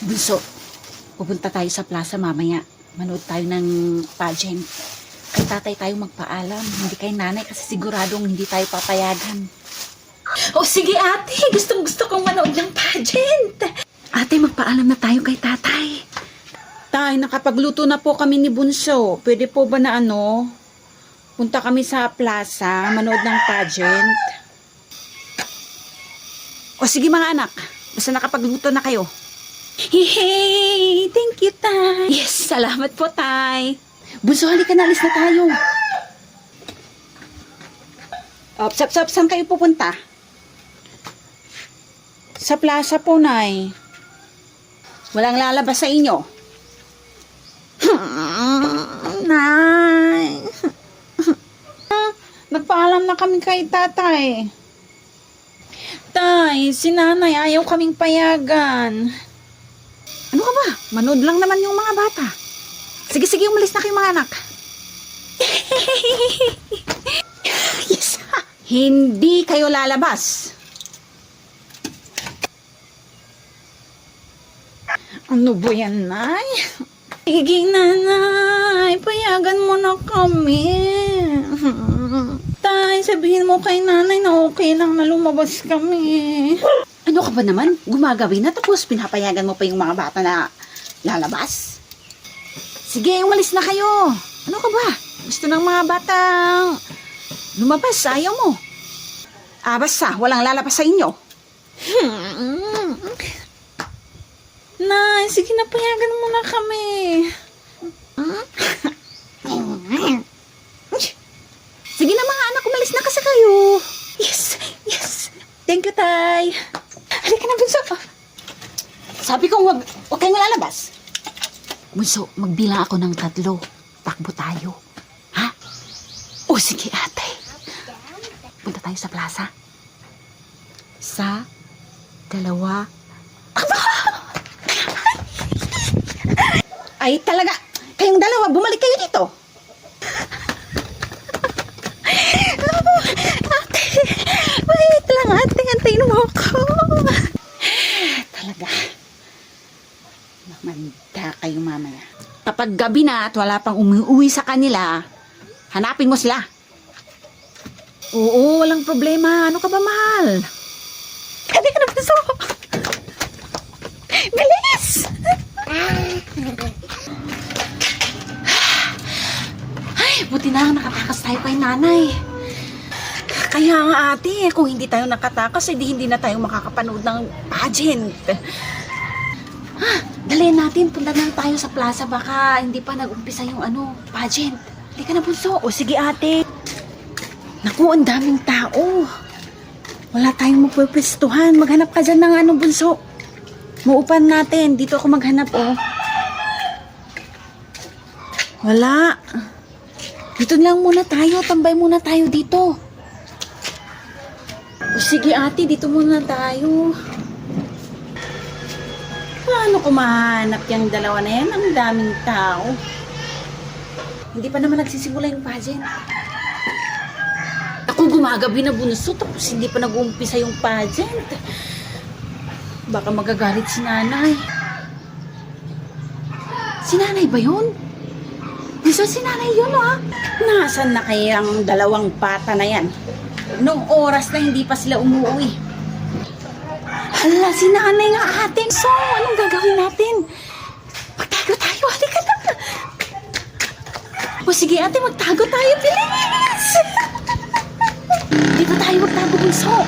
Bunso, pupunta tayo sa plaza mamaya. Manood tayo ng pageant. Kay tatay tayo magpaalam. Hindi kay nanay kasi siguradong hindi tayo papayagan. O sige ate, gustong gusto kong manood ng pageant. Ate, magpaalam na tayo kay tatay. Tay, nakapagluto na po kami ni Bunso. Pwede po ba na punta kami sa plaza, manood ng pageant? O sige mga anak, basta nakapagluto na kayo. Hey, thank you, Tay. Yes, salamat po, Tay. Bunso, halika na, alis na tayo. Saan kayo pupunta? Sa plaza po, Nay. Walang lalabas sa inyo. Nay. Nagpaalam na kami kay tatay. Tay, si nanay ayaw kaming payagan. Ano ka ba? Manood lang naman yung mga bata. Sige, umalis na kayo mga anak. Yes. Hindi kayo lalabas. Ano ba yan, Nay? Sige, nanay. Payagan mo na kami. Tay, sabihin mo kay nanay na okay lang na lumabas kami. Ano ka ba naman? Gumagawin na tapos pinapayagan mo pa yung mga bata na lalabas? Sige, umalis na kayo. Ano ka ba? Gusto ng mga batang lumabas, ayaw mo. Basta, walang lalabas sa inyo. Nay, sige na, payagan mo na kami. Sige na mga anak, umalis na kasi kayo. Yes. Thank you, Tay. Halika na, Bunso. Sabi kong wag kayong lalabas. Bunso, magbilang ako ng 3. Takbo tayo. Ha? O sige, ate. Punta tayo sa plaza. 1, 2. Ay, talaga. Kayong 2, bumalik kayo dito. Ate, wait lang ate. Antayin mo ako. Talaga. Mamanda kayo mamaya. Kapag gabi na at wala pang umuwi sa kanila, hanapin mo sila. Oo, walang problema. Ano ka ba, mahal? Hindi ka na puso. Bilis! Ay, buti na nakatakas tayo kay nanay. Kaya nga ate, kung hindi tayo nakatakas, hindi na tayo makakapanood ng pageant. Dalihan natin, punta na tayo sa plaza, baka hindi pa nag-umpisa yung pageant. Hindi ka na, Bunso. O sige ate. Naku, ang daming tao. Wala tayong mapupwestuhan. Maghanap ka dyan ng Bunso. Muupan natin. Dito ako maghanap, Wala. Dito lang muna tayo. Tambay muna tayo dito. O sige ate, dito muna tayo. Paano ko mahanap yung 2 na yan? Ang daming tao. Hindi pa naman nagsisimula yung pageant. Ako gumagabi na, Bunso, tapos hindi pa nag-uumpisa yung pageant. Baka magagalit si nanay. Si nanay ba yun? Bunso, si nanay yun, Nasaan na kayang 2 bata na yan? Nung oras na hindi pa sila umuwi. Hala, si nanay nga ate. So, anong gagawin natin? Magtago tayo, halika na. O sige ate, magtago tayo, bilis. Dito tayo magtago, Bunso.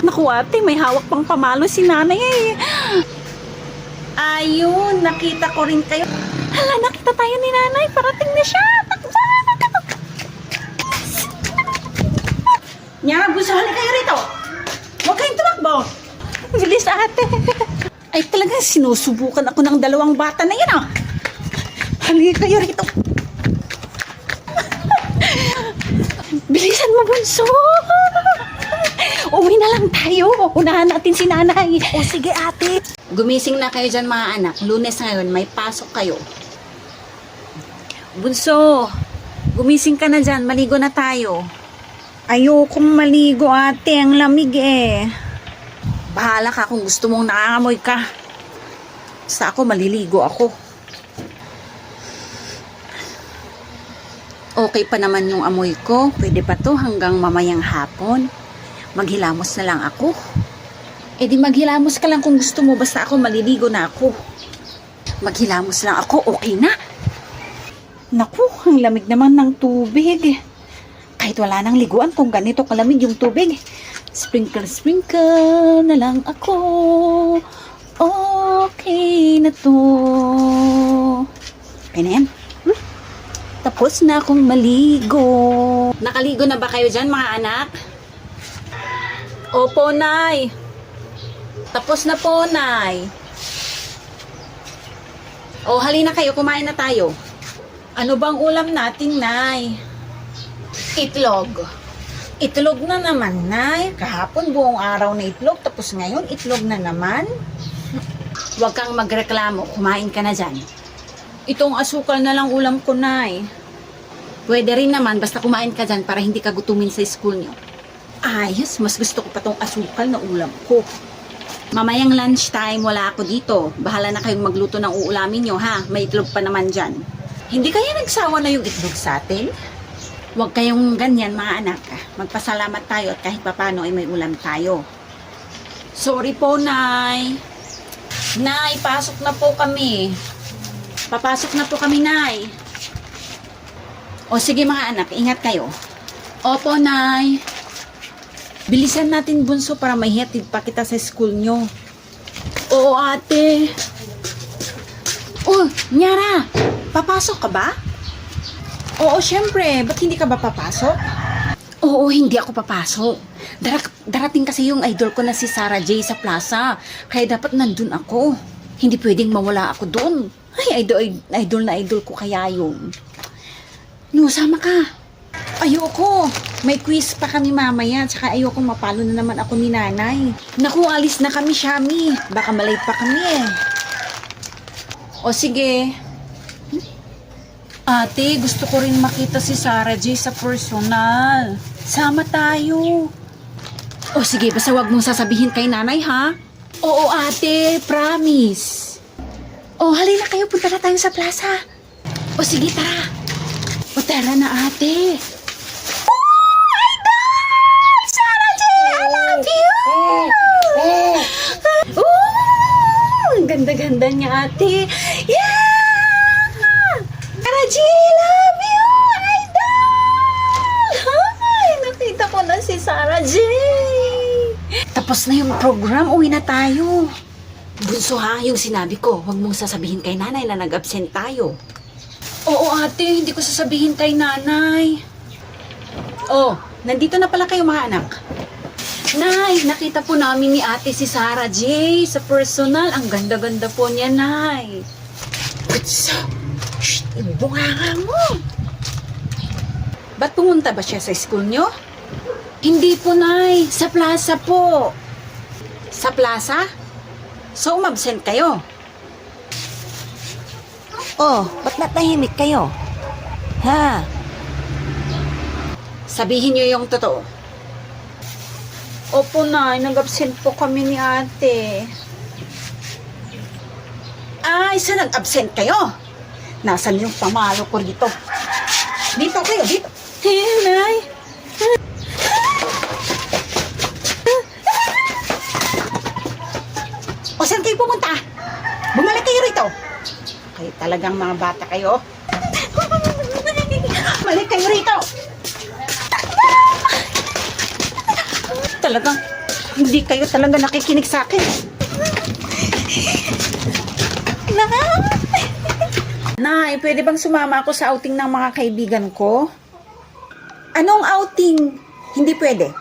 Naku ate, may hawak pang pamalo si nanay Ayun, nakita ko rin kayo. Hala, nakita tayo ni nanay. Parating na siya. Nya, Bunso, halika kayo rito. Huwag kayong tumakbo. Bilis ate. Ay talagang sinusubukan ako ng 2 bata na yan Halika kayo rito. Bilisan mo, Bunso. Uwi na lang tayo. Unahan natin si nanay. O sige ate. Gumising na kayo dyan mga anak. Lunes ngayon, may pasok kayo. Bunso, gumising ka na dyan. Maligo na tayo. Ayokong maligo ate. Ang lamig Bahala ka kung gusto mong nangangamoy ka. Sa ako, maliligo ako. Okay pa naman yung amoy ko. Pwede pa to hanggang mamayang hapon. Maghilamos na lang ako. Eh di maghilamos ka lang kung gusto mo. Basta ako, maliligo na ako. Maghilamos lang ako, okay na. Naku, ang lamig naman ng tubig. Kahit wala nang liguan kung ganito kalamig yung tubig. Sprinkle, sprinkle na lang ako. Okay na to. Okay na yan. Tapos na akong maligo. Nakaligo na ba kayo dyan, mga anak? Opo, Nay. Tapos na po, Nay. O, halina kayo, kumain na tayo. Ano bang ulam natin, Nay? Itlog. Itlog na naman, Nay. Kahapon buong araw na itlog, tapos ngayon itlog na naman. Huwag kang magreklamo, kumain ka na dyan. Itong asukal na lang ulam ko, Nay. Pwede rin naman, basta kumain ka dyan para hindi ka gutumin sa school nyo. Ayos, mas gusto ko pa tong asukal na ulam ko. Mamayang lunchtime, wala ako dito. Bahala na kayong magluto ng uulamin nyo, ha? May itlog pa naman dyan. Hindi kaya nagsawa na yung itlog sa atin? Huwag kayong ganyan, mga anak. Magpasalamat tayo at kahit papano ay may ulam tayo. Sorry po, Nay. Nay, pasok na po kami. Papasok na po kami, Nay. O sige mga anak, ingat kayo. Opo, Nay. Bilisan natin, bunso, para may hatid pa kita sa school nyo. Oo, ate. Oh, Nyara, papasok ka ba? Oo, syempre. Ba't hindi ka ba papasok? Oo, hindi ako papasok. Darating kasi yung idol ko na si Sarah J sa plaza. Kaya dapat nandun ako. Hindi pwedeng mawala ako doon. Ay, idol na idol ko kaya yun. No, sama ka. Ayoko. May quiz pa kami mamaya. Tsaka ayoko mapalo na naman ako ni nanay. Naku, alis na kami, Shami. Baka malate pa kami eh. O sige. Ate, gusto ko rin makita si Sarah J sa personal. Sama tayo. O sige, basta wag mong sasabihin kay nanay, ha? Oo, ate. Promise. O, halina kayo. Punta na tayo sa plaza. O sige, tara. O, tara na, ate. Oh, idol! Sarah J, I love you! Oh, ang ganda-ganda niya, ate. Yeah! Sarah J, I love you! Idol! Ay, nakita ko na si Sarah J. Tapos na yung program, uwi na tayo. Bunso ha, yung sinabi ko, huwag mong sasabihin kay nanay na nag-absent tayo. Oo ate, hindi ko sasabihin kay nanay. Oh, nandito na pala kayo mga anak. Nay, nakita po namin ni ate si Sarah J sa personal. Ang ganda-ganda po niya, Nay. Kutsa, shh, ibunganga mo. Ba't pumunta ba siya sa school nyo? Hindi po, Nay. Sa plaza po. Sa plaza? So, umabsent kayo? Oh, ba't natahimik kayo? Ha? Sabihin niyo yung totoo. Opo, Nay. Nag-absent po kami ni ate. Ay, sa nag-absent kayo? Nasaan yung pamalo ko dito? Dito kayo, dito. Nay. O, saan kayo pumunta? Bumalik kayo rito. Kayo talagang mga bata kayo. Balik kayo rito. Talagang, hindi kayo talaga nakikinig sa akin. Nay, pwede bang sumama ako sa outing ng mga kaibigan ko? Anong outing? Hindi pwede.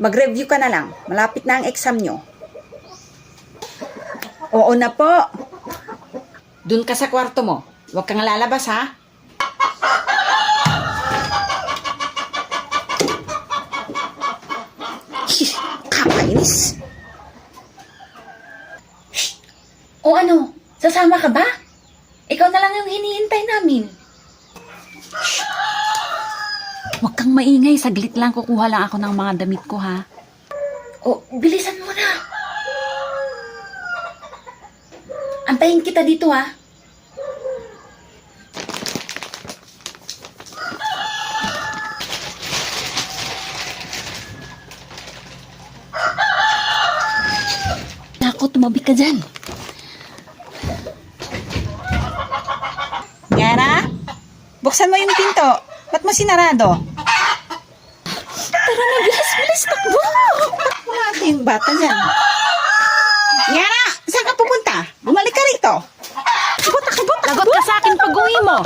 Mag-review ka na lang. Malapit na ang exam nyo. Oo na po. Doon ka sa kwarto mo. Huwag kang lalabas, ha? Kakainis. O ano? Sasama ka ba? Ikaw na lang yung hinihintay namin. Huwag kang maingay. Saglit lang. Kukuha lang ako ng mga damit ko, ha? O, bilisan mo na. Antayin kita dito, ha? Naku, tumabi ka dyan. Yara? Buksan mo yung pinto. Ba't mo sinarado? Tara na, bilis, takbo! Takbo natin yung bata dyan. Yara! Saan ka pupunta? Bumalik ka rito. Lagot ka sa akin pag-uwi mo.